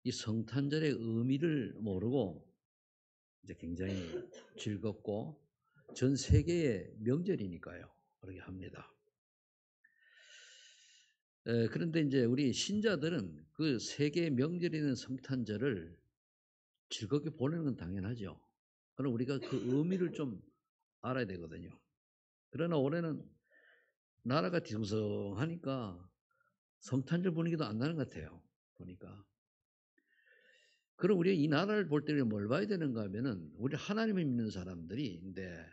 이 성탄절의 의미를 모르고 이제 굉장히 즐겁고 전 세계의 명절이니까요. 그렇게 합니다. 그런데 이제 우리 신자들은 그 세계 명절이는 성탄절을 즐겁게 보내는 건 당연하죠. 그럼 우리가 그 의미를 좀 알아야 되거든요. 그러나 올해는 나라가 뒤숭숭하니까 성탄절 분위기도 안 나는 것 같아요. 보니까. 그럼 우리가 이 나라를 볼 때는 뭘 봐야 되는가 하면은 우리 하나님을 믿는 사람들인데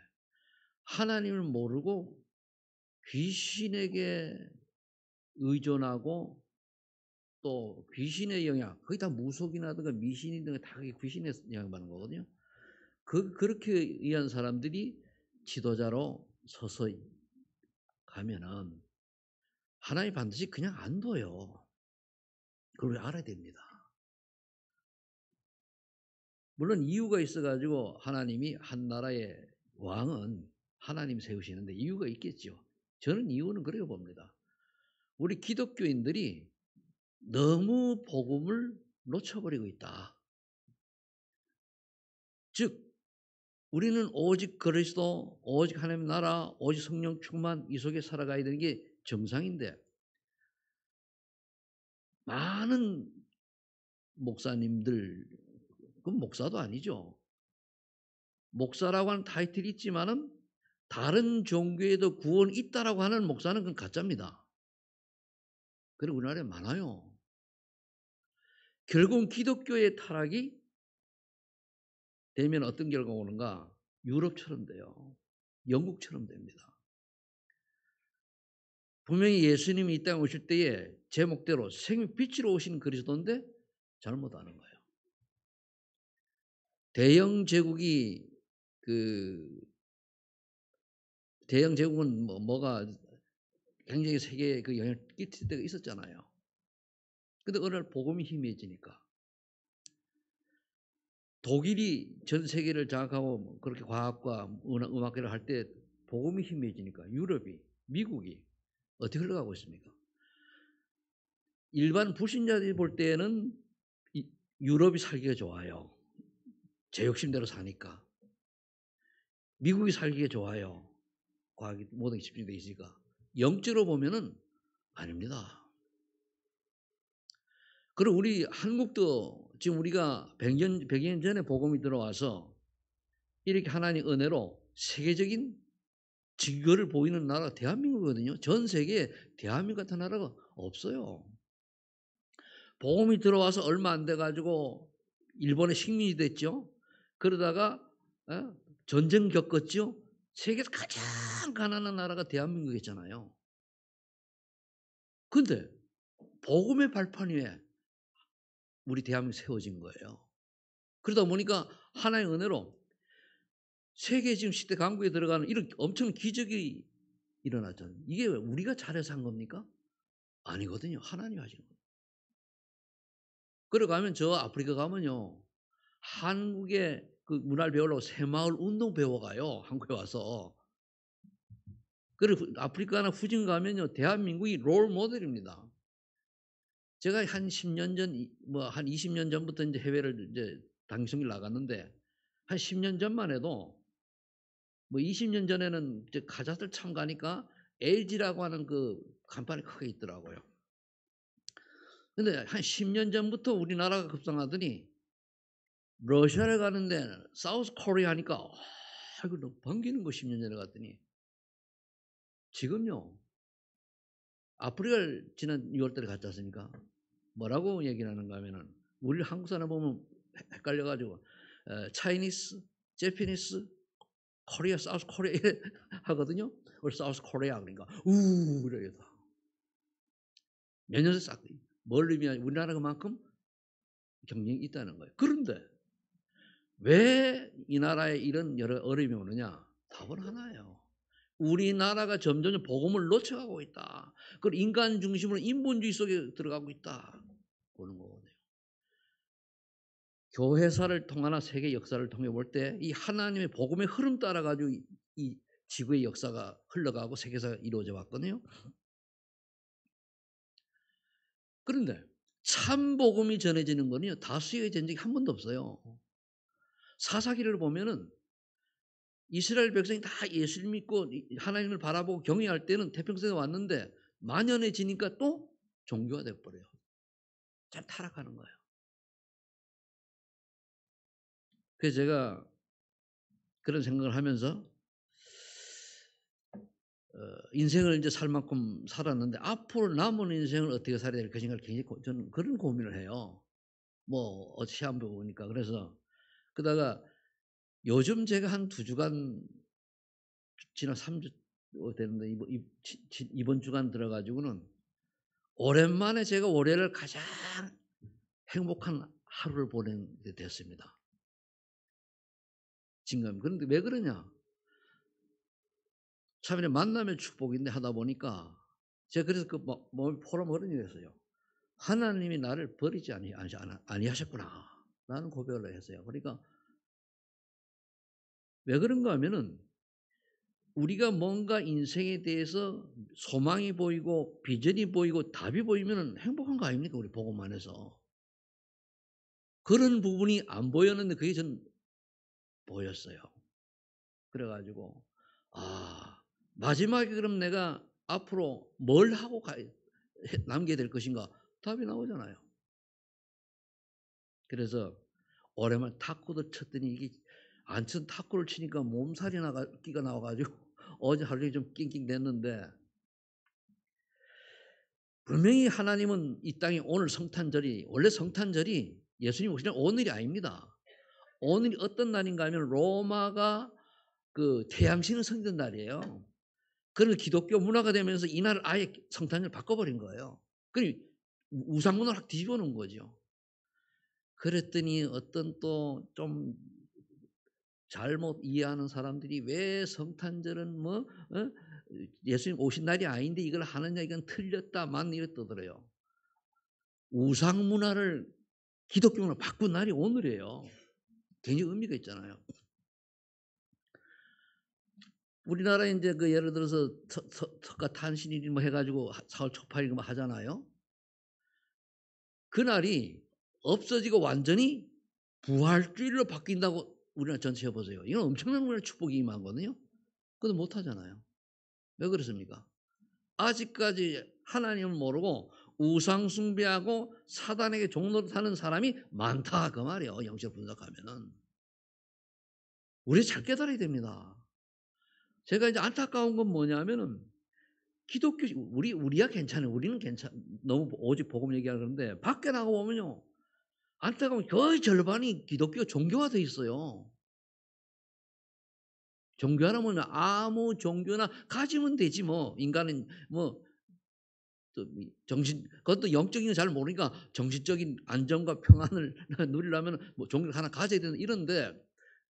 하나님을 모르고 귀신에게 의존하고 또 귀신의 영향, 거의 다 무속이나든가 미신이든가 다 그게 귀신의 영향받는 거거든요. 그렇게 의한 사람들이 지도자로 서서히 가면은 하나님 반드시 그냥 안 둬요. 그걸 우리 알아야 됩니다. 물론 이유가 있어가지고 하나님이 한 나라의 왕은 하나님 세우시는데 이유가 있겠죠. 저는 이유는 그래요 봅니다. 우리 기독교인들이 너무 복음을 놓쳐버리고 있다. 즉 우리는 오직 그리스도, 오직 하나님 나라, 오직 성령 충만 이 속에 살아가야 되는 게 정상인데 많은 목사님들, 그건 목사도 아니죠. 목사라고 하는 타이틀이 있지만은 다른 종교에도 구원이 있다라고 하는 목사는 그건 가짜입니다. 그리고 우리나라에 많아요. 결국 기독교의 타락이 되면 어떤 결과가 오는가? 유럽처럼 돼요. 영국처럼 됩니다. 분명히 예수님이 이 땅에 오실 때에 제목대로 생명 빛으로 오신 그리스도인데 잘못 아는 거예요. 대영 제국이 대영 제국은 뭐가 굉장히 세계에 그 영향을 끼칠 때가 있었잖아요. 근데 어느 날 복음이 희미해지니까 독일이 전 세계를 장악하고 그렇게 과학과 음악계를 할 때 복음이 희미해지니까 유럽이, 미국이 어떻게 흘러가고 있습니까? 일반 불신자들이 볼 때는 유럽이 살기가 좋아요. 제 욕심대로 사니까. 미국이 살기가 좋아요. 과학이 모든 게 집중되어 있으니까. 영적으로 보면은 아닙니다. 그리고 우리 한국도 지금 우리가 100년 전에 복음이 들어와서 이렇게 하나님 은혜로 세계적인 증거를 보이는 나라가 대한민국이거든요. 전 세계에 대한민국 같은 나라가 없어요. 복음이 들어와서 얼마 안 돼가지고 일본의 식민이 됐죠. 그러다가 전쟁 겪었죠. 세계에서 가장 가난한 나라가 대한민국이잖아요. 근데 복음의 발판 위에 우리 대한민국 세워진 거예요. 그러다 보니까 하나의 은혜로 세계 지금 시대 강국에 들어가는 이런 엄청난 기적이 일어나잖아요. 이게 우리가 잘해서 한 겁니까? 아니거든요. 하나님이 하시는 거예요. 그러가면 저 아프리카 가면요. 한국의 그 문화를 배우려고 새마을 운동 배워가요. 한국에 와서. 그리고 아프리카나 후진 가면요. 대한민국이 롤 모델입니다. 제가 한 10년 전, 한 20년 전부터 이제 해외를 이제 당신이 나갔는데 한 10년 전만 해도 20년 전에는 이제 가자들 참가니까 LG라고 하는 그 간판이 크게 있더라고요. 근데 한 10년 전부터 우리나라가 급상하더니 러시아를 가는데 사우스 코리아 하니까 이거 너무 반기는 거 10년 전에 갔더니 지금요. 아프리카를 지난 6월 달에 갔지 않습니까? 뭐라고 얘기를 하는가 하면은 우리 한국 사람 보면 헷갈려 가지고 차이니스, 제피니스, 코리아, 사우스 코리아 이래 하거든요. 우리 사우스 코리아 그러니까 이래요. 몇 년째 싹 뭘 의미하냐 우리나라 그만큼 경쟁이 있다는 거예요. 그런데 왜 이 나라에 이런 여러 어려움이 오느냐? 답은 하나예요. 우리나라가 점점 복음을 놓쳐가고 있다. 그리고 인간 중심으로 인본주의 속에 들어가고 있다. 보는 거거든요. 교회사를 통하나 세계 역사를 통해 볼 때 이 하나님의 복음의 흐름 따라 가지고 이 지구의 역사가 흘러가고 세계사가 이루어져 왔거든요. 그런데 참 복음이 전해지는 거는요, 다수의 전쟁이 한 번도 없어요. 사사기를 보면은 이스라엘 백성이 다 예수를 믿고 하나님을 바라보고 경외할 때는 태평성에 왔는데 만연해지니까 또 종교가 돼버려요. 참 타락하는 거예요. 그래서 제가 그런 생각을 하면서 인생을 이제 살 만큼 살았는데 앞으로 남은 인생을 어떻게 살아야 될 것인가 굉장히 저는 그런 고민을 해요. 뭐 시험 보니까. 그래서 그러다가 요즘 제가 한 2주간 지난 3주 됐는데 이번 주간 들어 가지고는 오랜만에 제가 올해를 가장 행복한 하루를 보내게 됐습니다. 지금 그런데 왜 그러냐? 참 이제 만남의 축복인데 하다 보니까 제가 그래서 그 몸이 포럼 그런 얘기를 했어요. 하나님이 나를 버리지 아니하셨구나. 라는 고백을 했어요. 그러니까 왜 그런가 하면은 우리가 뭔가 인생에 대해서 소망이 보이고 비전이 보이고 답이 보이면은 행복한 거 아닙니까? 우리 복음 안에서. 그런 부분이 안 보였는데 그게 전 보였어요. 그래 가지고 마지막에 그럼 내가 앞으로 뭘 하고 남게 될 것인가? 답이 나오잖아요. 그래서 오랜만에 탁구도 쳤더니 이게 안 친 탁구를 치니까 몸살이 끼가 나와 가지고 어제 하루 종일 좀 낑낑댔는데 분명히 하나님은 이 땅에 오늘 성탄절이 원래 성탄절이 예수님 오시는 오늘이 아닙니다. 오늘이 어떤 날인가 하면 로마가 그 태양신을 섬기던 날이에요. 그런 기독교 문화가 되면서 이날을 아예 성탄절 바꿔버린 거예요. 그러니 우상 문화를 확 뒤집어 놓은 거죠. 그랬더니 어떤 또 좀 잘못 이해하는 사람들이 왜 성탄절은 예수님 오신 날이 아닌데 이걸 하느냐 이건 틀렸다 맞네 이래 떠들어요. 우상 문화를 기독교 문화로 바꾼 날이 오늘이에요. 굉장히 의미가 있잖아요. 우리나라에 이제 그 예를 들어서 석가탄신일 뭐 해가지고 4월 초팔일 뭐 하잖아요. 그날이 없어지고 완전히 부활주일로 바뀐다고 우리나라 전체 해보세요. 이건 엄청난 문화의 축복이 임하거든요. 그것도 못하잖아요. 왜 그렇습니까? 아직까지 하나님을 모르고 우상 숭배하고 사단에게 종노릇하는 사람이 많다 그 말이에요. 영적 분석하면은 우리 잘 깨달아야 됩니다. 제가 이제 안타까운 건 뭐냐면은 기독교 우리야 괜찮아요. 우리는 너무 오직 복음 얘기하는데 밖에 나가 보면요 안타까운 거의 절반이 기독교 종교화돼 있어요. 종교하라면 아무 종교나 가지면 되지 뭐 인간은 뭐 그것도 영적인 걸 잘 모르니까 정신적인 안정과 평안을 누리려면 뭐 종교를 하나 가져야 되는 이런데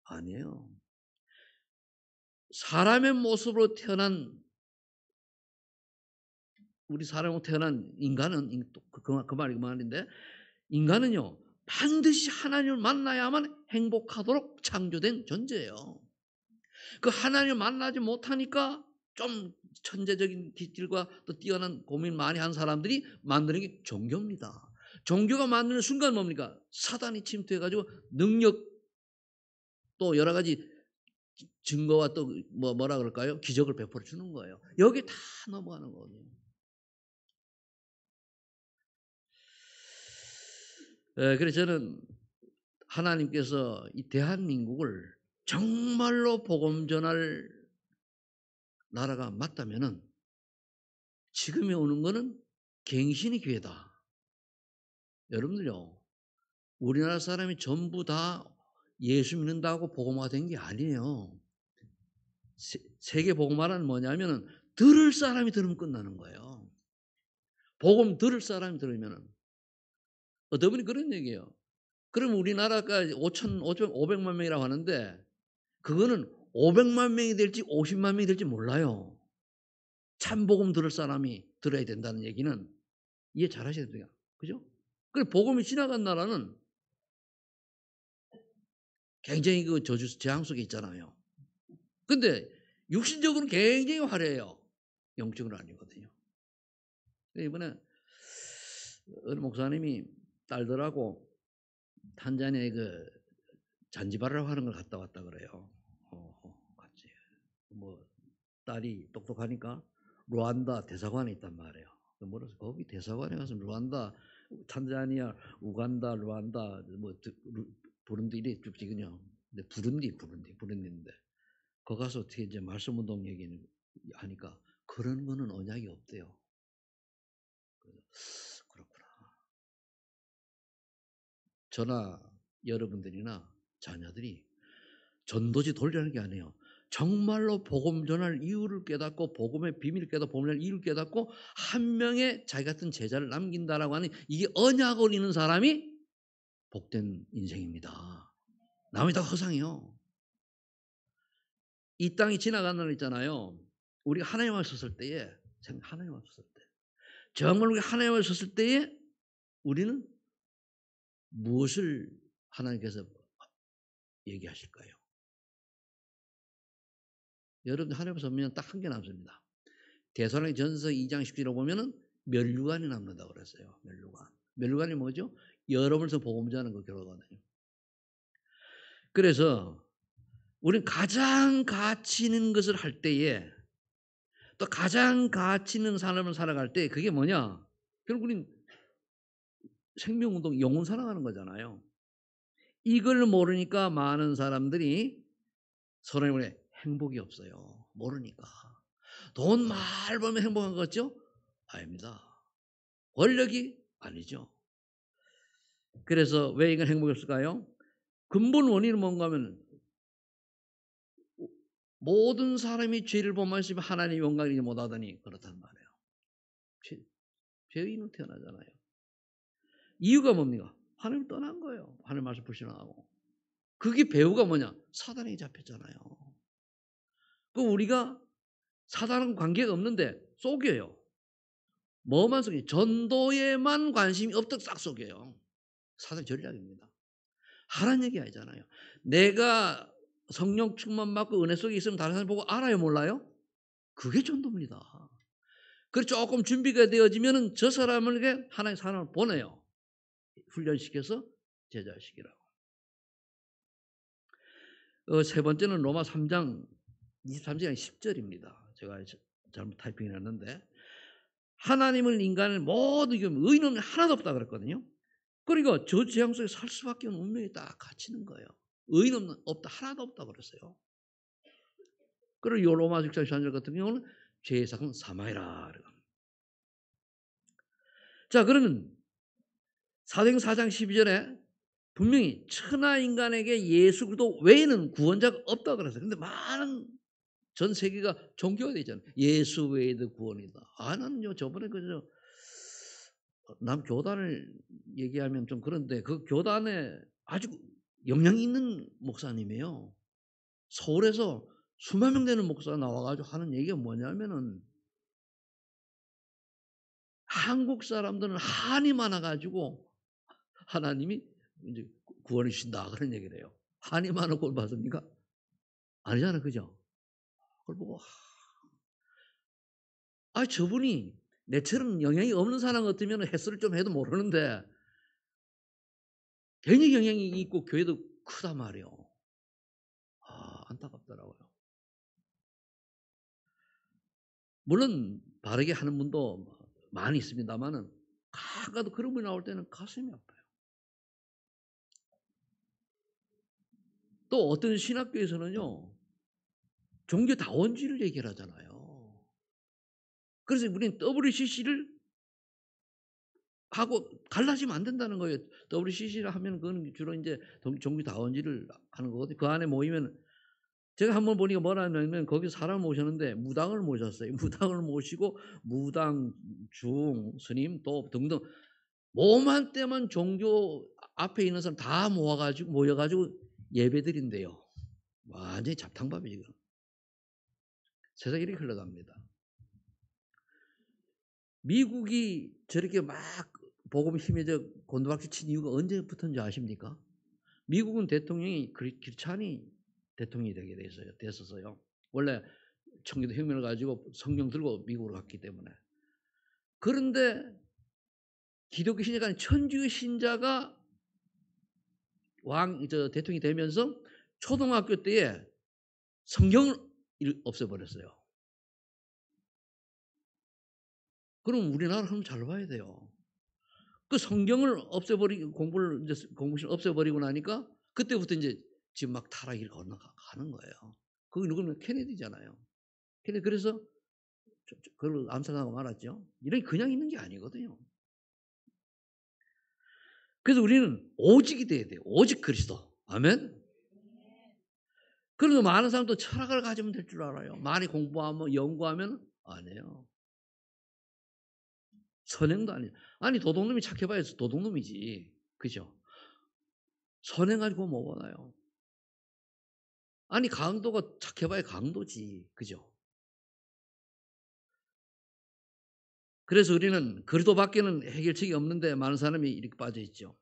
아니에요. 사람의 모습으로 태어난 우리 사람으로 태어난 인간은 그 말인데 인간은요 반드시 하나님을 만나야만 행복하도록 창조된 존재예요. 그 하나님을 만나지 못하니까 좀 천재적인 기질과 또 뛰어난 고민 많이 한 사람들이 만드는 게 종교입니다. 종교가 만드는 순간 뭡니까? 사단이 침투해가지고 능력 또 여러 가지 증거와 또 뭐라 그럴까요? 기적을 베풀어 주는 거예요. 여기 다 넘어가는 거거든요. 그래서 저는 하나님께서 이 대한민국을 정말로 복음 전할 나라가 맞다면은 지금에 오는 거는 갱신의 기회다. 여러분들요, 우리나라 사람이 전부 다 예수 믿는다고 복음화 된 게 아니에요. 세계 복음화는 뭐냐면은 들을 사람이 들으면 끝나는 거예요. 복음 들을 사람이 들으면은 어떤 분이 그런 얘기예요. 그럼 우리나라가 500만 명이라고 하는데 그거는 500만 명이 될지 50만 명이 될지 몰라요. 참 복음 들을 사람이 들어야 된다는 얘기는 이해 잘 하셔야 돼요. 그죠? 그래 복음이 지나간 나라는 굉장히 그 재앙 속에 있잖아요. 근데 육신적으로는 굉장히 화려해요. 영적으로는 아니거든요. 이번에 어느 목사님이 딸들하고 탄자니아에 잔지바르라고 하는 걸 갔다 왔다 그래요. 같이. 뭐 딸이 똑똑하니까 루안다 대사관에 있단 말이에요. 뭐라서 거기 대사관에 가서 루안다, 탄자니아, 우간다, 루안다, 부룬디 이래 쭉 지그냐. 근데 부룬디인데 거 가서 어떻게 이제 말씀 운동 얘기는 하니까 그런 거는 언약이 없대요. 그렇구나. 저나 여러분들이나 자녀들이 전도지 돌리라는 게 아니에요. 정말로 복음 전할 이유를 깨닫고 복음의 비밀을 깨닫고 복음을 전할 이유를 깨닫고 한 명의 자기 같은 제자를 남긴다라고 하는 이게 언약을 있는 사람이 복된 인생입니다. 남이 다 허상이요. 이 땅이 지나가는 날 있잖아요. 우리가 하나님 앞에 섰을 때에 하나님 앞에 섰을 때 정말 우리가 하나님 앞에 섰을 때에 우리는 무엇을 하나님께서 얘기하실까요? 여러분들 하나님 앞에 서면 딱 한 개 남습니다. 대사로니 전서 2장 10절에 보면은 면류관이 남는다고 그랬어요. 면류관. 면류관이 뭐죠? 여러분서 복음 전하는 거 결과거든요. 그래서 우리는 가장 가치 있는 것을 할 때에 또 가장 가치 있는 삶을 살아갈 때 그게 뭐냐? 결국 우린 생명운동, 영혼 살아가는 거잖아요. 이걸 모르니까 많은 사람들이 서로의 말에 행복이 없어요. 모르니까. 돈 많이 벌면 행복한 것 같죠? 아닙니다. 권력이 아니죠. 그래서 왜 이건 행복이 없을까요? 근본 원인은 뭔가 하면 모든 사람이 죄를 범하시면 하나님 영광을 이기지 못하더니 그렇단 말이에요. 죄인은 태어나잖아요. 이유가 뭡니까? 하나님을 떠난 거예요. 하나님 말씀 불신하고. 그게 배후가 뭐냐? 사단에게 잡혔잖아요. 그 우리가 사단은 관계가 없는데 속여요. 뭐만 속여요? 전도에만 관심이 없듯 싹 속여요. 사단 전략입니다. 하라는 얘기 아니잖아요. 내가 성령 충만 받고 은혜 속에 있으면 다른 사람 보고 알아요, 몰라요? 그게 전도입니다. 그래서 조금 준비가 되어지면은 저 사람에게 하나의 사람을 보내요. 훈련시켜서 제자시키라고. 세 번째는 로마 3장 23장 10절입니다. 제가 잘못 타이핑 해놨는데 하나님은 인간을 모두 의인은 하나도 없다 그랬거든요. 그러니까 저 재앙 속에 살 수밖에 없는 운명이 딱 갇히는 거예요. 의인 없다, 하나도 없다 그랬어요. 그리고 요 로마 6장 13절 같은 경우는 죄의 삭은 사마이라. 자, 그러면 사도행 4장 12절에 분명히 천하 인간에게 예수 그리스도 외에는 구원자가 없다 그랬어요. 근데 많은 전 세계가 종교가 되잖아요. 예수 외에도 구원이다. 나는요 저번에 남 교단을 얘기하면 좀 그런데 그 교단에 아주 영향 있는 목사님이에요. 서울에서 수만 명 되는 목사가 나와가지고 하는 얘기가 뭐냐면은 한국 사람들은 한이 많아가지고 하나님이 이제 구원해 주신다 그런 얘기를 해요. 한이 많아 구원 받습니까? 아니잖아요, 그죠? 그걸 보고 저분이 내처럼 영향이 없는 사람 같으면 햇술을 좀 해도 모르는데 굉장히 영향이 있고 교회도 크다 말이에요. 안타깝더라고요. 물론 바르게 하는 분도 많이 있습니다만은 가까도 그런 분이 나올 때는 가슴이 아파요. 또 어떤 신학교에서는요 종교다원주의를 얘기를 하잖아요. 그래서 우리는 WCC를 하고 갈라지면 안 된다는 거예요. WCC를 하면 그건 주로 이제 종교다원주의를 하는 거거든요. 그 안에 모이면 제가 한번 보니까 뭐라 하냐면 거기 사람을 모셨는데 무당을 모셨어요. 무당을 모시고 무당, 중, 스님, 또 등등 뭐만 때만 종교 앞에 있는 사람 다 모여가지고 예배드린대요. 완전히 잡탕밥이지. 세상이 이렇게 흘러갑니다. 미국이 저렇게 막 복음 힘에져 곤두박질 친 이유가 언제부터인지 아십니까? 미국은 대통령이 기르찬이 대통령이 되게 됐었어요. 원래 청교도 혁명을 가지고 성령 들고 미국으로 갔기 때문에. 그런데 기독교 신자가 아닌 천주교 신자가 대통령이 되면서 초등학교 때에 성경을 없애버렸어요. 그럼 우리나라 한번 잘 봐야 돼요. 그 성경을 공부를 없애버리고 나니까 그때부터 이제 지금 막 타락이 건너가는 거예요. 그게 누구면 케네디잖아요. 그래서 그걸 암살하고 말았죠. 이런 게 그냥 있는 게 아니거든요. 그래서 우리는 오직이 돼야 돼요. 오직 그리스도. 아멘. 그래서 많은 사람도 철학을 가지면 될 줄 알아요. 많이 공부하면 연구하면 아니에요. 선행도 아니에요. 아니 도둑놈이 착해봐야 도둑놈이지. 그죠? 선행 가지고 뭐 받아요? 아니 강도가 착해봐야 강도지. 그죠? 그래서 우리는 그리스도밖에는 해결책이 없는데 많은 사람이 이렇게 빠져 있죠.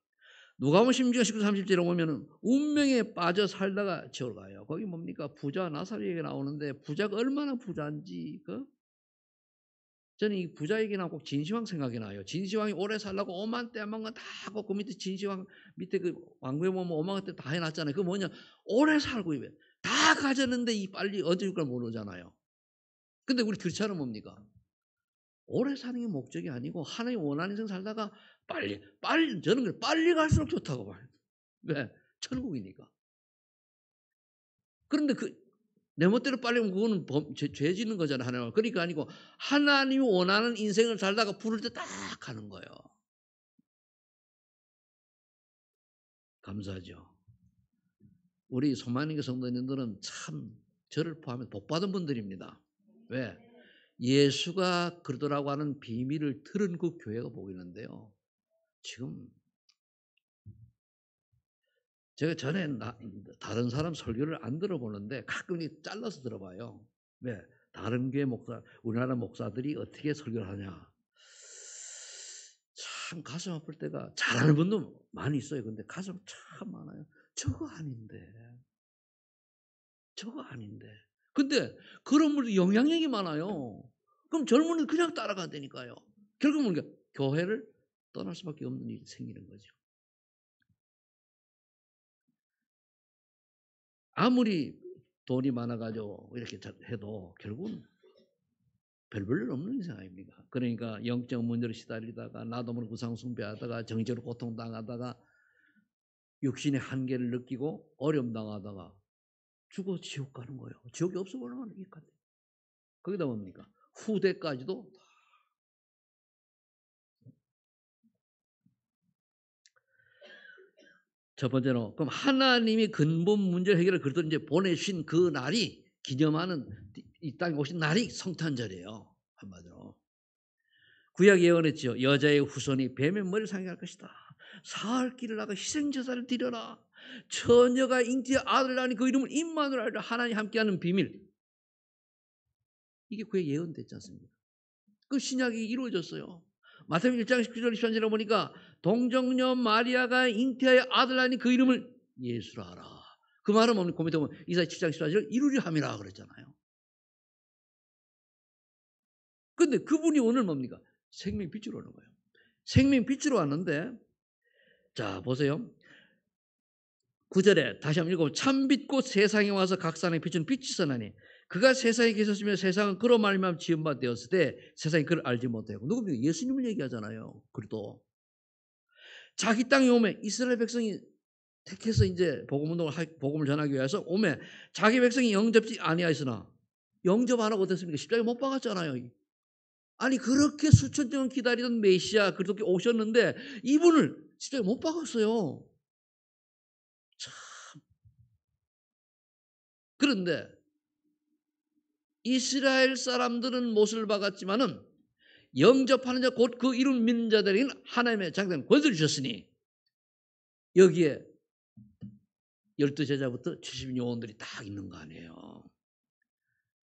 누가복음 16장 19, 30절에 보면은 운명에 빠져 살다가 지옥을 가요. 거기 뭡니까? 부자 나사렛 얘기가 나오는데 부자가 얼마나 부자인지 저는 이 부자 얘기나 꼭 진시황 생각이 나요. 진시황이 오래 살라고 오만 때만간 다 하고 그 밑에 진시황 밑에 그 왕궁에 보면 오만 때 다 해놨잖아요. 그 뭐냐? 오래 살고 다 가졌는데 이 빨리 언제 줄 걸 모르잖아요. 근데 우리 크리스찬은 뭡니까? 오래 사는 게 목적이 아니고 하나님 원하는 인생 살다가 빨리 저는 빨리 갈수록 좋다고 봐요. 왜? 천국이니까. 그런데 내 멋대로 빨리 오면 그거는 죄 짓는 거잖아요. 하나님. 그러니까 아니고 하나님이 원하는 인생을 살다가 부를 때 딱 가는 거예요. 감사하죠. 우리 소만인교 성도님들은 참 저를 포함해 복받은 분들입니다. 왜? 예수가 그러더라고 하는 비밀을 들은 그 교회가 보이는데요. 지금 제가 전에 다른 사람 설교를 안 들어보는데 가끔 잘라서 들어봐요. 왜? 다른 교회 우리나라 목사들이 어떻게 설교를 하냐. 참 가슴 아플 때가 잘하는 분도 많이 있어요. 근데 가슴 참 많아요. 저거 아닌데. 근데 그런 분들 영향력이 많아요. 그럼 젊은이들 그냥 따라간다니까요. 결국은 교회를 떠날 수밖에 없는 일이 생기는 거죠. 아무리 돈이 많아가지고 이렇게 해도 결국은 별 볼 일 없는 인생 아닙니까? 그러니까 영적 문제로 시달리다가 나도 모르게 우상 숭배하다가 정신적으로 고통당하다가 육신의 한계를 느끼고 어려움 당하다가 죽어 지옥 가는 거예요. 지옥이 없으면 얼마나 이익한데. 거기다 뭡니까? 후대까지도. 첫 번째로 그럼 하나님이 근본 문제 해결을 그래도 이제 보내신 그 날이 기념하는 이 땅에 오신 날이 성탄절이에요. 한마디로. 구약 예언했죠. 여자의 후손이 뱀의 머리를 상해할 것이다. 사흘 길을 나가 희생제사를 드려라. 처녀가 잉태의 아들을 낳으니 그 이름을 임마누엘이라. 하나님 함께하는 비밀. 이게 구약 예언됐지 않습니까? 그 신약이 이루어졌어요. 마태복음 1장 19절 23절에 보니까 동정녀 마리아가 잉태의 아들 낳으니 그 이름을 예수라 하라. 그 말은 뭡니까? 그 밑에 보면 이사야 7장 14절 이루리 함이라 그랬잖아요. 근데 그분이 오늘 뭡니까? 생명 빛으로 오는 거예요. 생명 빛으로 왔는데 자 보세요. 9절에 다시 한번 읽어보면 참빛꽃 세상에 와서 각 사람에 비추는 빛이 선하니 그가 세상에 계셨으면 세상은 그로 말미암아 지은 바 되었을 때 세상이 그를 알지 못하고 누굽니까? 예수님을 얘기하잖아요. 그래도 자기 땅에 오매 이스라엘 백성이 택해서 이제 복음을 전하기 위해서 오매 자기 백성이 영접지 아니하였으나 영접 안 하고 어땠습니까? 십자가에 못 박았잖아요. 아니 그렇게 수천 년 기다리던 메시아 그렇게 오셨는데 이분을 십자가에 못 박았어요. 참. 그런데 이스라엘 사람들은 못을 박았지만은 영접하는 자 곧 그 이름 믿는 자들에게는 하나님의 장대한 권세를 주셨으니 여기에 12제자부터 70요원들이 딱 있는 거 아니에요.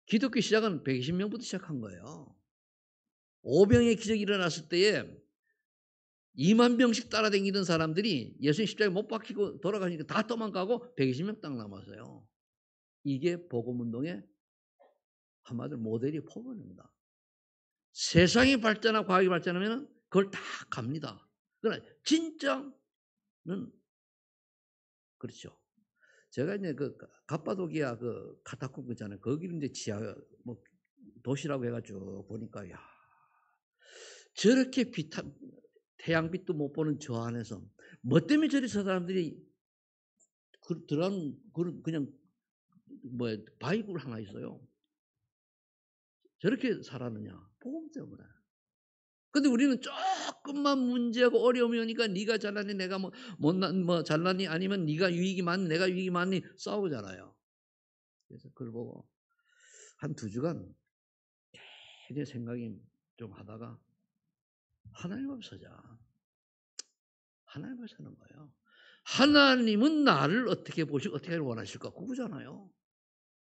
기독교 시작은 120명부터 시작한 거예요. 오병의 기적이 일어났을 때에 2만 명씩 따라다니던 사람들이 예수님 십자가에 못 박히고 돌아가시니까 다 도망가고 120명 딱 남았어요. 이게 복음운동의 한마디로 모델이 포괄입니다. 세상이 발전하고 과학이 발전하면 그걸 다 갑니다. 그러나 진짜는 그렇죠. 제가 이제 그 갑바도기아 그 카타콤 있잖아요. 거기를 이제 지하 뭐 도시라고 해가지고 보니까 야 저렇게 태양빛도 못 보는 저 안에서 뭐 때문에 저리 저 사람들이 들어가는 그냥 뭐 바이블 하나 있어요. 저렇게 살았느냐? 복음 때문에. 근데 우리는 조금만 문제하고 어려움이 오니까 네가 잘나니 내가 뭐 못난 뭐 잘나니 아니면 네가 유익이 많니 내가 유익이 많니 싸우잖아요. 그래서 그걸 보고 한 2주간 되게 생각이 좀 하다가 하나님 앞에 서자. 하나님 앞에 서는 거예요. 하나님은 나를 어떻게 보시고 어떻게 원하실까? 그거잖아요.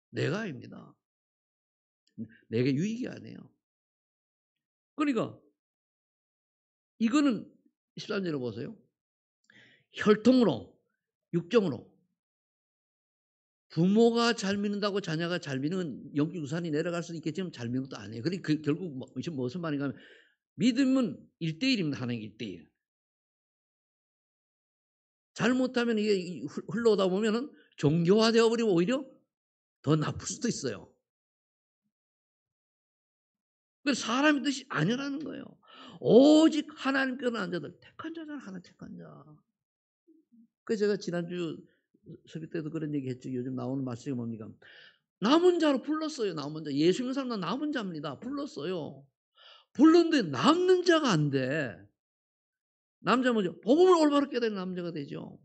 내가 아닙니다. 내게 유익이 아니에요. 그러니까 이거는 13절에 보세요. 혈통으로 육정으로 부모가 잘 믿는다고 자녀가 잘 믿는 영적 유산이 내려갈 수도 있겠지만 잘 믿는 것도 아니에요. 그러니까 결국 무슨 말인가 하면 믿음은 1대1입니다. 하나님 1대1. 잘못하면 이게 흘러오다 보면은 종교화되어 버리면 오히려 더 나쁠 수도 있어요. 그래서 사람의 뜻이 아니라는 거예요. 오직 하나님께로 난 자들 택한 자잖아. 하나님 택한 자. 그래서 제가 지난주 설교 때도 그런 얘기 했죠. 요즘 나오는 말씀이 뭡니까? 남은 자로 불렀어요. 남은 자. 예수 믿는 사람은 남은 자입니다. 불렀어요. 불렀는데 남는 자가 안 돼. 남자 뭐죠? 복음을 올바로 깨달은 남자가 되죠.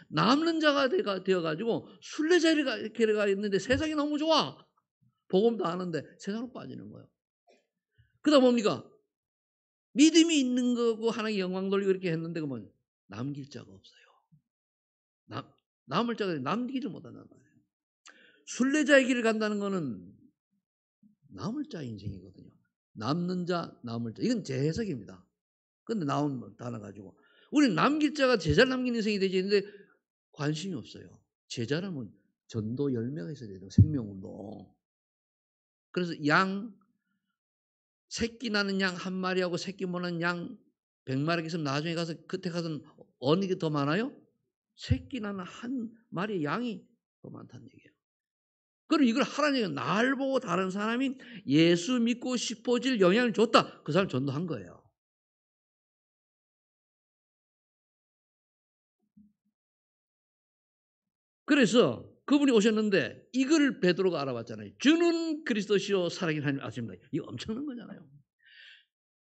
남는 자가 되어가지고 순례자리가 가 있는데 세상이 너무 좋아. 복음도 아는데 세상으로 빠지는 거예요. 그러다 뭡니까? 믿음이 있는 거고 하나님 영광 돌리고 이렇게 했는데 그러면 남길 자가 없어요. 남을 자가 남기를 못한다는 거예요. 순례자의 길을 간다는 거는 남을 자 인생이거든요. 남는 자, 남을 자. 이건 제 해석입니다. 근데 나온 단어 가지고 우리는 남길 자가 제자를 남기는 인생이 되지 있는데 관심이 없어요. 제자라면 전도 열매가 있어야 돼요. 생명운동. 그래서 새끼 나는 양 한 마리하고 새끼 못 나는 양 100마리 있으면 나중에 가서 그때 가서는 어느 게 더 많아요? 새끼 나는 한 마리의 양이 더 많다는 얘기예요. 그럼 이걸 하나님은 날 보고 다른 사람이 예수 믿고 싶어질 영향을 줬다. 그 사람 전도한 거예요. 그래서 그분이 오셨는데 이걸 베드로가 알아봤잖아요. 주는 그리스도시요 살아계신 하나님 아십니까? 이거 엄청난 거잖아요.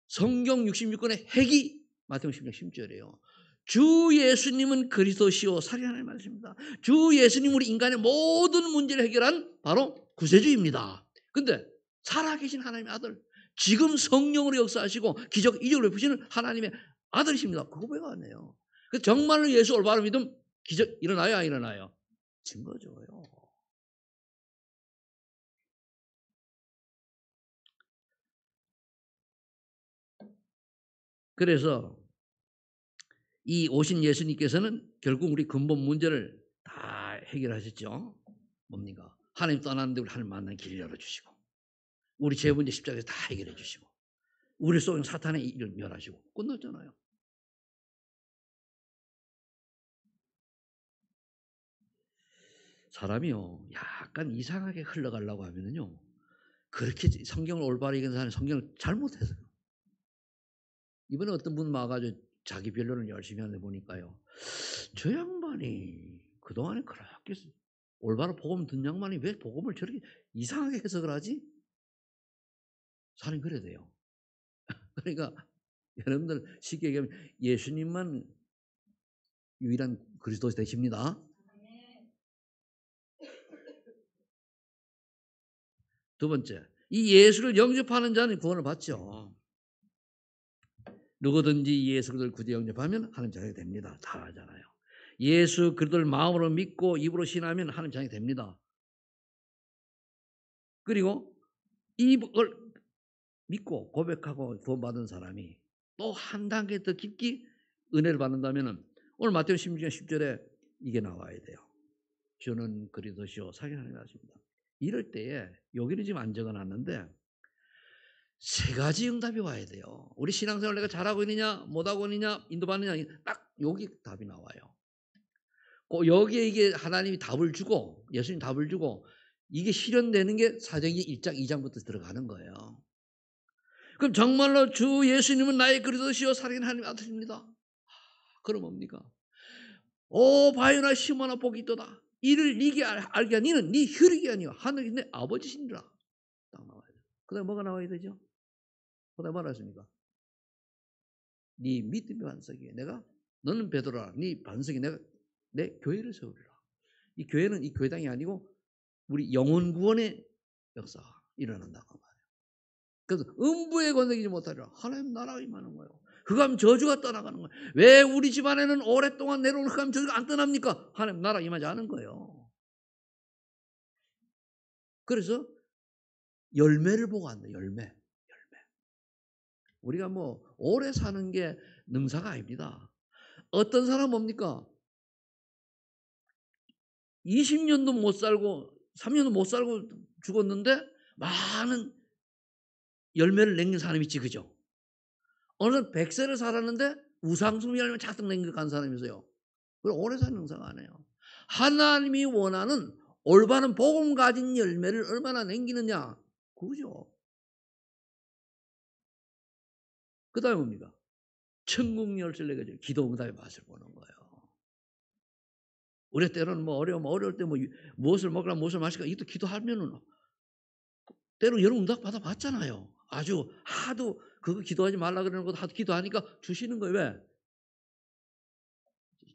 성경 66권의 핵이 마태복음 10장 10절이에요. 주 예수님은 그리스도시요 살아계신 하나님 말씀입니다. 주 예수님 우리 인간의 모든 문제를 해결한 바로 구세주입니다. 근데 살아계신 하나님의 아들, 지금 성령으로 역사하시고 기적 이적을 베푸시는 하나님의 아들이십니다. 그거 왜가 안 해요? 정말로 예수 올바로 믿음 기적 일어나요, 안 일어나요? 증거줘요. 그래서 이 오신 예수님께서는 결국 우리 근본 문제를 다 해결하셨죠. 뭡니까? 하나님 떠났는데 우리 하나님 만나는 길을 열어주시고 우리 죄 문제 십자가에서 다 해결해 주시고 우리 속에 사탄의 일을 멸하시고 끝났잖아요. 사람이요 약간 이상하게 흘러가려고 하면은요 그렇게 성경을 올바르게 읽는 사람이 성경을 잘못해서요. 이번에 어떤 분 와가지고 자기 변론을 열심히 하는데 보니까요. 저 양반이 그동안에 그렇게 올바로 복음 듣는 양반이 왜 복음을 저렇게 이상하게 해석을 하지? 사람이 그래야 돼요. 그러니까 여러분들 쉽게 얘기하면 예수님만 유일한 그리스도 되십니다. 두 번째, 이 예수를 영접하는 자는 구원을 받죠. 누구든지 예수 그리스도를 구제 영접하면 하나님 자녀가 됩니다. 다 하잖아요. 예수 그리스도를 마음으로 믿고 입으로 신하면 하나님 자녀가 됩니다. 그리고 이걸 믿고 고백하고 구원받은 사람이 또 한 단계 더 깊게 은혜를 받는다면 오늘 마태복음 16장 10절에 이게 나와야 돼요. 주는 그리스도시요 살아계신 하나님 아십니다. 이럴 때에 여기는 지금 안 적어놨는데 세 가지 응답이 와야 돼요. 우리 신앙생활 내가 잘하고 있느냐 못하고 있느냐 인도받느냐 딱 여기 답이 나와요. 여기에 이게 하나님이 답을 주고 예수님 답을 주고 이게 실현되는 게 사도행전 1장 2장부터 들어가는 거예요. 그럼 정말로 주 예수님은 나의 그리스도시요 살아계신 하나님의 아들입니다. 그럼 뭡니까? 오 바요나 시몬아 복이 있도다. 이를 네게 알게 하니 너는 네 혈육이 아니요 하늘이 내 아버지시니라. 딱 나와요. 그다음에 뭐가 나와야 되죠? 그다음에 뭐라 했습니까? 네 믿음의 반석이에 내가 너는 베드로라. 네 반석이 내가 내 교회를 세우리라. 이 교회는 이 교회당이 아니고 우리 영혼 구원의 역사가 일어난다고 말이에요. 그래서 음부의 권세이지 못하리라. 하나님 나라가 임하는 거예요. 흑암 저주가 떠나가는 거예요. 왜 우리 집안에는 오랫동안 내려온 흑암 저주가 안 떠납니까? 하나님 나라가 임하지 않은 거예요. 그래서 열매를 보고 한다. 열매. 우리가 뭐 오래 사는 게 능사가 아닙니다. 어떤 사람 뭡니까? 20년도 못 살고 3년도 못 살고 죽었는데 많은 열매를 남긴 사람이 있지, 그죠? 어느 100세를 살았는데 우상숭배 열매 잔뜩 남긴 사람이 있어요. 그럼 오래 사는 능사가 아니에요. 하나님이 원하는 올바른 복음 가진 열매를 얼마나 남기느냐, 그거죠. 그 다음에 뭡니까? 천국 열쇠를 내가 기도 응답의 맛을 보는 거예요. 우리 때로는 뭐 어려울 때 뭐 무엇을 먹으라 무엇을 마실까 이것도 기도하면은 때로 여러분 응답 받아봤잖아요. 아주 하도 그거 기도하지 말라 그러는 것도 하도 기도하니까 주시는 거예요. 왜?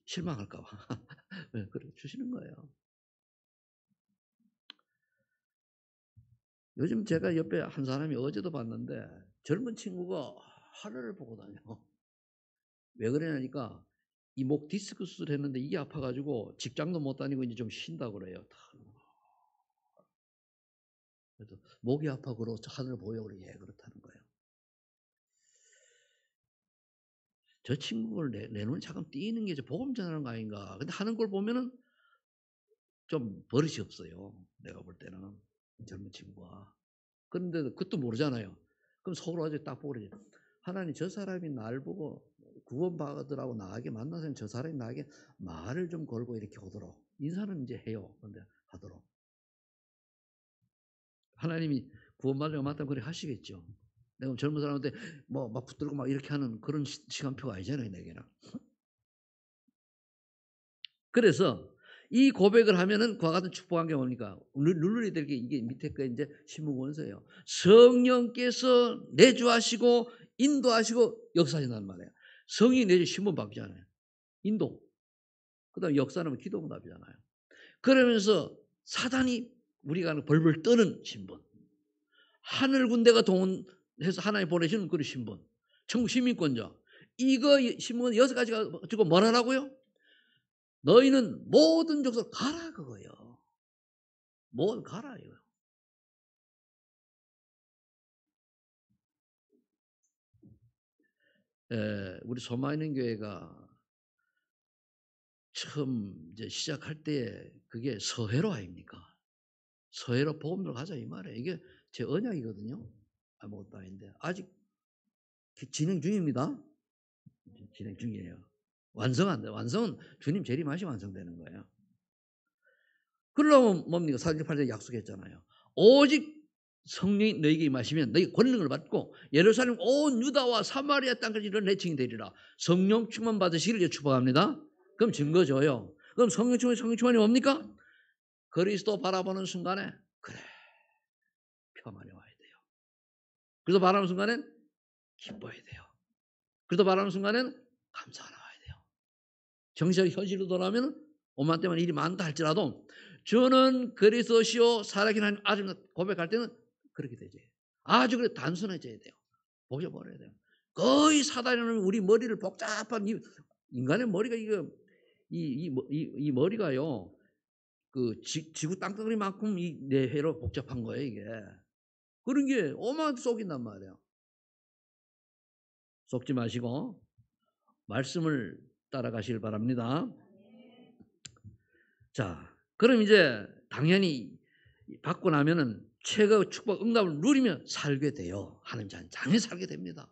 실망할까 봐. 왜? 그래 주시는 거예요. 요즘 제가 옆에 한 사람이 어제도 봤는데 젊은 친구가 하늘을 보고 다녀. 왜 그러냐니까 이 목 디스크 수술했는데 이게 아파가지고 직장도 못 다니고 이제 좀 쉰다고 그래요. 그래도 목이 아파 그러 하늘 보여 그래. 예, 그렇다는 거예요. 저 친구를 내 눈에 잠깐 띄는 게 복음 전하는 거 아닌가. 근데 하는 걸 보면은 좀 버릇이 없어요. 내가 볼 때는 젊은 친구가. 그런데 그것도 모르잖아요. 그럼 속으로 아주 딱 보고 그러지. 하나님 저 사람이 날 보고 구원받으라고 나에게 만나서 저 사람이 나에게 말을 좀 걸고 이렇게 오도록 인사는 이제 해요. 근데 하도록 하나님이 구원받으려고 맞다면 그래 하시겠죠. 내가 젊은 사람한테 뭐 막 붙들고 막 이렇게 하는 그런 시간표가 아니잖아요, 내게는. 그래서 이 고백을 하면은 그와 같은 축복한 게 뭡니까? 눌러야 될 게 이게 밑에 거 이제 신문권서예요. 성령께서 내주하시고 인도하시고 역사하신다는 말이에요. 성이 내주 신문 바뀌잖아요. 인도. 그다음 역사는 기도응답이잖아요. 그러면서 사단이 우리가 하는 벌벌 떠는 신분. 하늘 군대가 동원해서 하나님 보내시는 그런 신분. 천국 시민권자. 이거 신문 6가지가 가지고 뭘 하라고요? 너희는 모든 족속 가라 그거예요. 뭘 가라 이거요. 우리 소마이는 교회가 처음 이제 시작할 때 그게 서해로 아닙니까? 서해로 복음을 가자 이 말이에요. 이게 제 언약이거든요. 아무것도 아닌데 아직 진행 중입니다. 진행 중이에요. 완성 안 돼. 완성은 주님 재림하시 완성되는 거예요. 그러면 뭡니까? 48절 약속했잖아요. 오직 성령이 너에게 임하시면 너희 권능을 받고 예루살렘 온 유다와 사마리아 땅까지 이런 내칭이 되리라. 성령 충만 받으시기를 축복합니다. 그럼 증거 줘요. 그럼 성령 충만이 뭡니까? 그리스도 바라보는 순간에 그래 평안이 와야 돼요. 그리스도 바라보는 순간엔 기뻐야 돼요. 그리스도 바라보는 순간엔 감사가 나와야 돼요. 정신이 현실로 돌아오면 오만 때만 일이 많다 할지라도 저는 그리스도시요 살아계신 하나님 아들 고백할 때는 그렇게 되죠. 아주 그래 단순해져야 돼요. 복잡버려야 돼요. 거의 사단이는 우리 머리를 복잡한 인간의 머리가 이 머리가요. 그 지구 땅덩어리만큼 이 뇌회로 복잡한 거예요 이게. 그런 게 오만 속인단 말이에요. 속지 마시고 말씀을 따라가시길 바랍니다. 자, 그럼 이제 당연히 받고 나면은 최고의 축복 응답을 누리며 살게 돼요. 하는 자는 장히 살게 됩니다.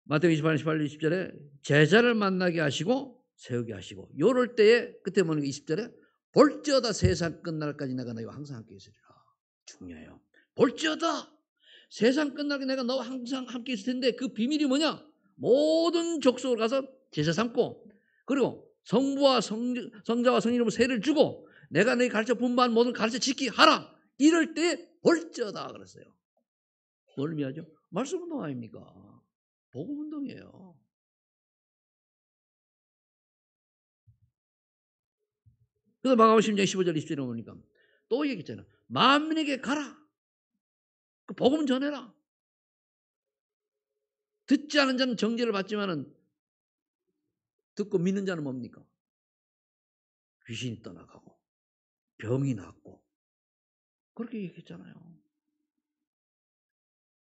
마태복음 28장 18절 20절에 제자를 만나게 하시고 세우게 하시고 요럴 때에 그때 뭐는 20절에 볼지어다 세상 끝날까지 내가 너희와 항상 함께 있으리라. 중요해요. 볼지어다 세상 끝날까지 내가 너와 항상 함께 있을 텐데 그 비밀이 뭐냐? 모든 족속을 가서 제자 삼고 그리고 성부와 성자와 성령 이름으로 세례를 주고 내가 너희 가르쳐 분부한 모든 가르쳐 지키게 하라. 이럴 때 볼지어다 그랬어요. 뭘 의미하죠? 말씀 운동 아닙니까? 복음 운동이에요. 그래서 마가복음 10장 15절 20절에 보니까 또 얘기했잖아요. 만민에게 가라. 그 복음 전해라. 듣지 않은 자는 정죄를 받지만은 듣고 믿는 자는 뭡니까? 귀신이 떠나가고 병이 낫고 그렇게 얘기했잖아요.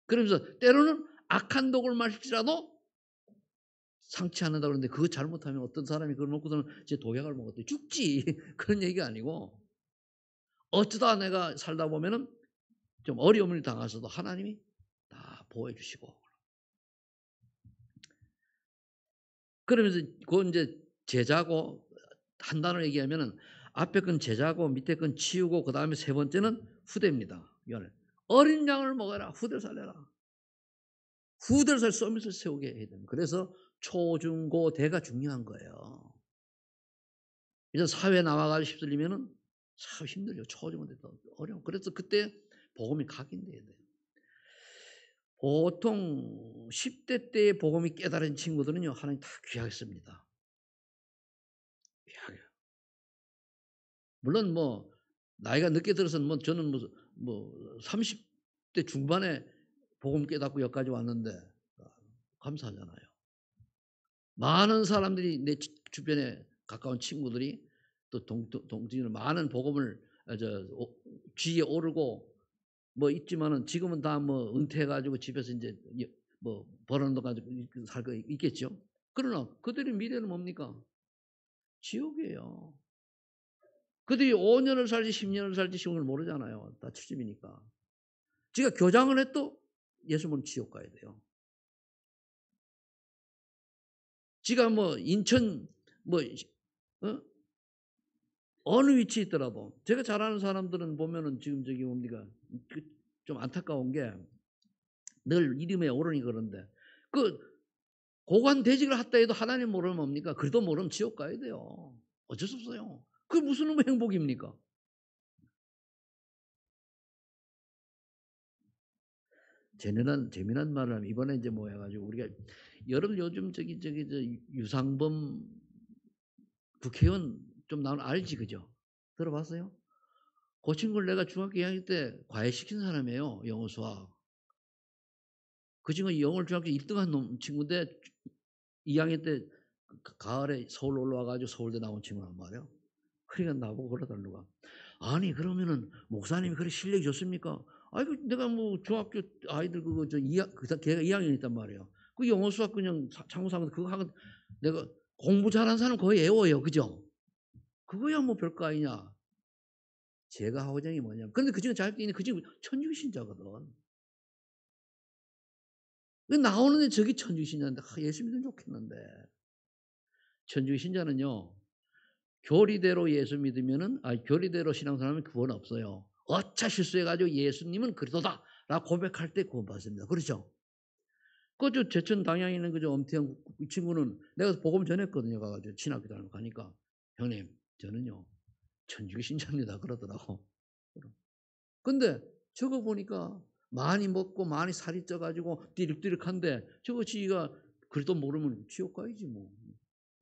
그러면서 때로는 악한 독을 마실지라도 상치 않는다고 그러는데 그거 잘못하면 어떤 사람이 그걸 먹고서는 제 독약을 먹었더니 죽지. 그런 얘기가 아니고 어쩌다 내가 살다 보면은 좀 어려움을 당해서도 하나님이 다 보호해 주시고 그러면서 그건 이제 제자고 한 단어로 얘기하면은 앞에 건 제자고 밑에 건 치우고 그 다음에 세 번째는 후대입니다. 어린 양을 먹어라. 후대를 살려라. 후대를 살 서밋을 세우게 해야 됩니다. 그래서 초, 중, 고, 대가 중요한 거예요. 이제 사회에 나와가지고 휩쓸리면은 참 힘들죠. 초, 중, 고, 대가 어려워. 그래서 그때 복음이 각인돼야 돼요. 보통 10대 때의 복음이 깨달은 친구들은요, 하나님 다 귀하게 씁니다. 귀하게. 물론 뭐, 나이가 늦게 들어서는 뭐, 저는 뭐 30대 중반에 복음 깨닫고 여기까지 왔는데, 감사하잖아요. 많은 사람들이 내 주변에 가까운 친구들이 또 동지는 많은 복음을 귀에 오르고 뭐 있지만은 지금은 다 뭐 은퇴해가지고 집에서 이제 뭐 벌어는 돈 가지고 살 거 있겠죠. 그러나 그들의 미래는 뭡니까? 지옥이에요. 그들이 5년을 살지 10년을 살지 지옥을 모르잖아요. 다 70이니까. 지가 교장을 해도 예수 모르면 지옥 가야 돼요. 지가 뭐 인천 뭐 어느 위치에 있더라도 제가 잘 아는 사람들은 보면은 지금 저기 뭡니까 좀 안타까운 게 늘 이름에 오르니 그런데 그 고관 대직을 했다 해도 하나님 모르면 뭡니까? 그래도 모르면 지옥 가야 돼요. 어쩔 수 없어요. 그게 무슨 놈의 행복입니까? 재미난 말을 하면 이번에 이제 뭐 해가지고 우리가 여러분 요즘 저기 저 유상범 국회의원 좀 나오는 알지 그죠? 들어봤어요? 그 친구를 내가 중학교 2학년 때 과외시킨 사람이에요. 영어 수학. 그 친구가 영어를 중학교 1등한 놈 친구인데 2학년 때 가을에 서울 올라와가지고 서울대 나온 친구란 말이에요. 그러니까 나보고 그러더라 누가. 아니 그러면은 목사님이 그렇게 실력이 좋습니까? 아이고 내가 뭐 중학교 아이들 그거 걔가 2학년 있단 말이에요. 그 영어 수학 그냥 참고사면 그거 하고 내가 공부 잘하는 사람 거의 애워요. 그죠? 그거야 뭐 별거 아니냐. 제가 하고자 이 뭐냐. 그런데 그 친구 잘 뛰는 그 친구 천주교 신자거든. 나오는데 저기 천주교 신자인데 예수 믿으면 좋겠는데. 천주교 신자는요. 교리대로 예수 믿으면은 교리대로 신앙생활하면 구원 없어요. 어차 실수해가지고 예수님은 그리스도다 라고 고백할 때 구원 받습니다. 그렇죠? 그저 제천 당양에 있는 그저 엄태영 이 친구는 내가 복음 전했거든요. 가가지고 신학교 다니고 가니까 형님 저는요 천주교 신자입니다 그러더라고. 근데 저거 보니까 많이 먹고 많이 살이 쪄가지고 띠릭띠릭한데 저거 지가 그래도 모르면 지옥 가야지 뭐.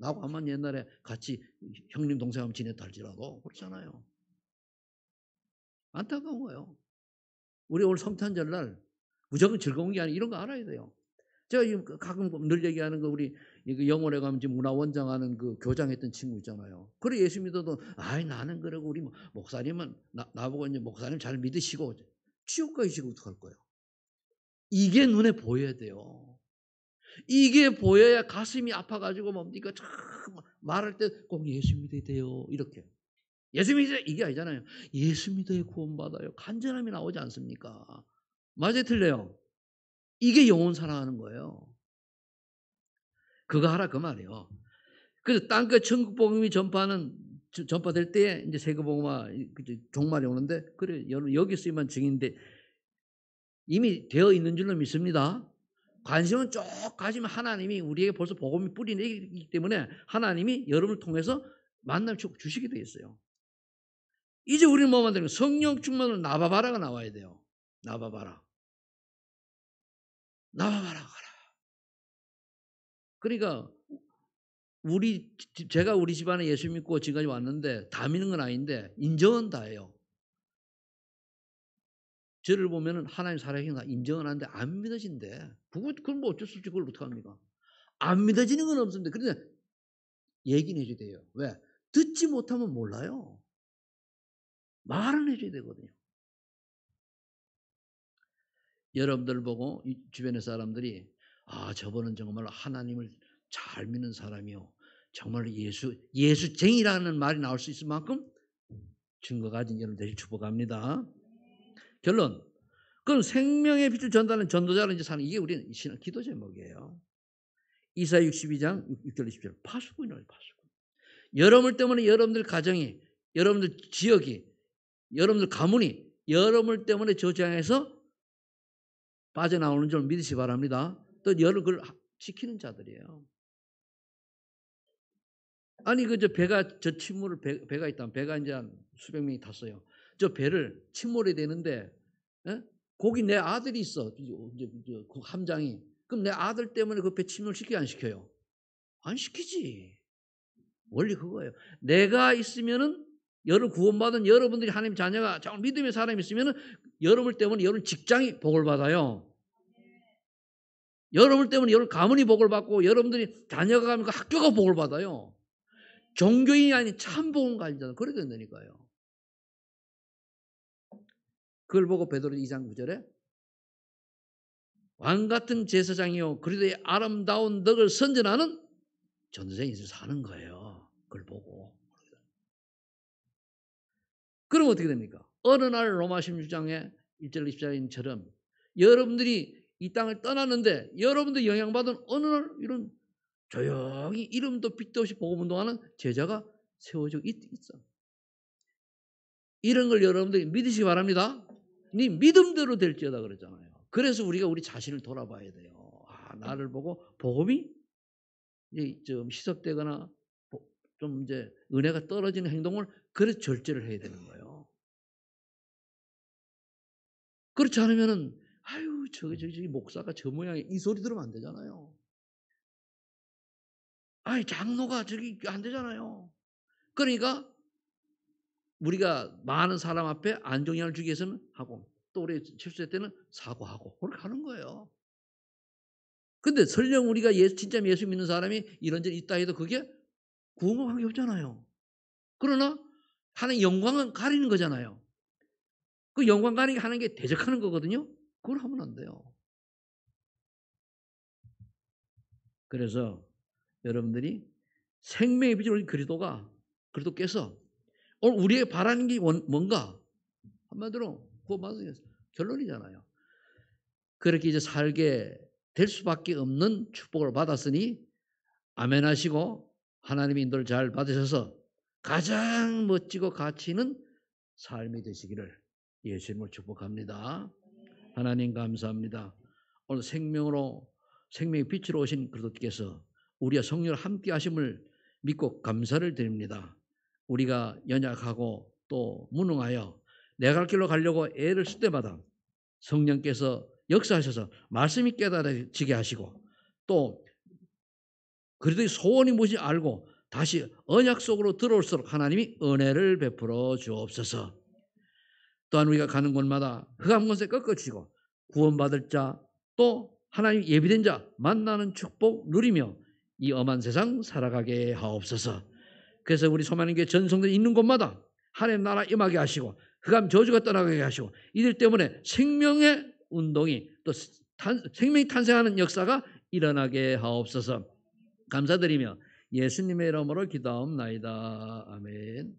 나하고 한번 옛날에 같이 형님 동생하고 지냈다 할지라도 그렇잖아요. 안타까운 거예요. 우리 오늘 성탄절날 무조건 즐거운 게 아니라 이런 거 알아야 돼요. 제가 가끔 늘 얘기하는 거 우리 영월에 가면 지금 문화원장 하는 그 교장했던 친구 있잖아요. 그래 예수 믿어도 아이 나는 그러고 우리 목사님은 나보고 이제 목사님 잘 믿으시고 지옥 가시고 어떡할 거예요. 이게 눈에 보여야 돼요. 이게 보여야 가슴이 아파가지고 뭡니까 참 말할 때 꼭 예수 믿어야 돼요 이렇게. 예수 믿어야 이게 아니잖아요. 예수 믿어야 구원받아요. 간절함이 나오지 않습니까? 맞아요, 틀려요? 이게 영혼 사랑하는 거예요. 그거 하라 그 말이에요. 그래서 땅끝 천국 복음이 전파될 때에 이제 세계복음화 종말이 오는데 그래 여기 쓰이면 증인인데 이미 되어 있는 줄로 믿습니다. 관심은 쭉 가지면 하나님이 우리에게 벌써 복음이 뿌리내기 때문에 하나님이 여러분을 통해서 만남 주시게 되어 있어요. 이제 우리는 뭐만 되면 성령 충만으로 나바바라가 나와야 돼요. 나바바라. 나바바라 가라. 그러니까 제가 우리 집안에 예수 믿고 지금까지 왔는데 다 믿는 건 아닌데 인정은 다해요. 저를 보면은 하나님 살아계신다 인정은 하는데 안 믿어진대. 그건 뭐 어쩔 수 없지. 그걸 어떡합니까? 안 믿어지는 건 없습니다. 그런데 얘기는 해줘야 돼요. 왜? 듣지 못하면 몰라요. 말은 해줘야 되거든요. 여러분들 보고 주변의 사람들이 저분은 정말 하나님을 잘 믿는 사람이요. 정말 예수쟁이라는 말이 나올 수 있을 만큼 증거 가진 여러분 되실 축복합니다. 결론. 그럼 생명의 빛을 전달하는 전도자를 이제 사는 이게 우리 신앙 기도 제목이에요. 이사야 62장 6절 20절 파수꾼이에요. 파수꾼. 여러분 때문에 여러분들 가정이 여러분들 지역이 여러분들 가문이 여러분 때문에 저 재앙에서 빠져나오는 줄 믿으시 바랍니다. 또 여러분을 지키는 자들이에요. 아니 배가 저 침몰을 배가 있다면 배가 이제 한 수백 명이 탔어요. 저 배를 침몰이 되는데 거기 내 아들이 있어. 그 함장이. 그럼 내 아들 때문에 그 배 침몰 시켜요, 안 시켜요? 안 시키지. 원리 그거예요. 내가 있으면은 구원받은 여러분들이 하나님 자녀가 정말 믿음의 사람이 있으면은 여러분 때문에 여러분 직장이 복을 받아요. 여러분 때문에 여러분 가문이 복을 받고 여러분들이 자녀가 가면 그 학교가 복을 받아요. 종교인이 아닌 참 복음 가진 자는 그렇게 된다니까요. 그걸 보고 베드로 2장 9절에 왕 같은 제사장이요 그리스도의 아름다운 덕을 선전하는 전도자인 인생을 사는 거예요. 그걸 보고. 그럼 어떻게 됩니까? 어느 날 로마 16장의 1절 24절처럼 여러분들이 이 땅을 떠났는데 여러분들 영향받은 어느 날 이런 조용히 이름도 빛도 없이 복음 운동하는 제자가 세워져 있어. 이런 걸 여러분들이 믿으시기 바랍니다. 네 믿음대로 될지어다 그랬잖아요. 그래서 우리가 우리 자신을 돌아봐야 돼요. 나를 보고 복음이 좀 희석되거나 좀 이제 은혜가 떨어지는 행동을 그래서 절제를 해야 되는 거예요. 그렇지 않으면은 저기 목사가 저 모양이 이 소리 들으면 안 되잖아요. 장로가 저기 안 되잖아요. 그러니까 우리가 많은 사람 앞에 안정감을 주기 위해서는 하고 또 우리 실수할 때는 사과하고 그렇게 하는 거예요. 근데 설령 우리가 진짜 예수 믿는 사람이 이런저런 있다 해도 그게 구원과 관계없잖아요. 그러나 하나님 영광은 가리는 거잖아요. 그 영광 가리게 하는 게 대적하는 거거든요. 그걸 하면 안 돼요. 그래서 여러분들이 생명의 빛을 그리스도께서 오늘 우리에게 바라는 게 뭔가? 한마디로 구원받은 결론이잖아요. 그렇게 이제 살게 될 수밖에 없는 축복을 받았으니 아멘 하시고 하나님의 인도를 잘 받으셔서 가장 멋지고 가치 있는 삶이 되시기를 예수님을 축복합니다. 하나님 감사합니다. 오늘 생명의 빛으로 오신 그리스도께서 우리와 성령을 함께 하심을 믿고 감사를 드립니다. 우리가 연약하고 또 무능하여 내가 갈 길로 가려고 애를 쓸 때마다 성령께서 역사하셔서 말씀이 깨달아지게 하시고 또 그리스도의 소원이 무엇인지 알고 다시 언약 속으로 들어올수록 하나님이 은혜를 베풀어 주옵소서. 또한 우리가 가는 곳마다 흑암 권세 꺾어지고 구원받을 자 또 하나님 예비된 자 만나는 축복 누리며 이 엄한 세상 살아가게 하옵소서. 그래서 우리 소망교회 전성들 있는 곳마다 하나님 나라 임하게 하시고 흑암 저주가 떠나가게 하시고 이들 때문에 생명의 운동이 또 생명이 탄생하는 역사가 일어나게 하옵소서. 감사드리며 예수님의 이름으로 기도하옵나이다. 아멘.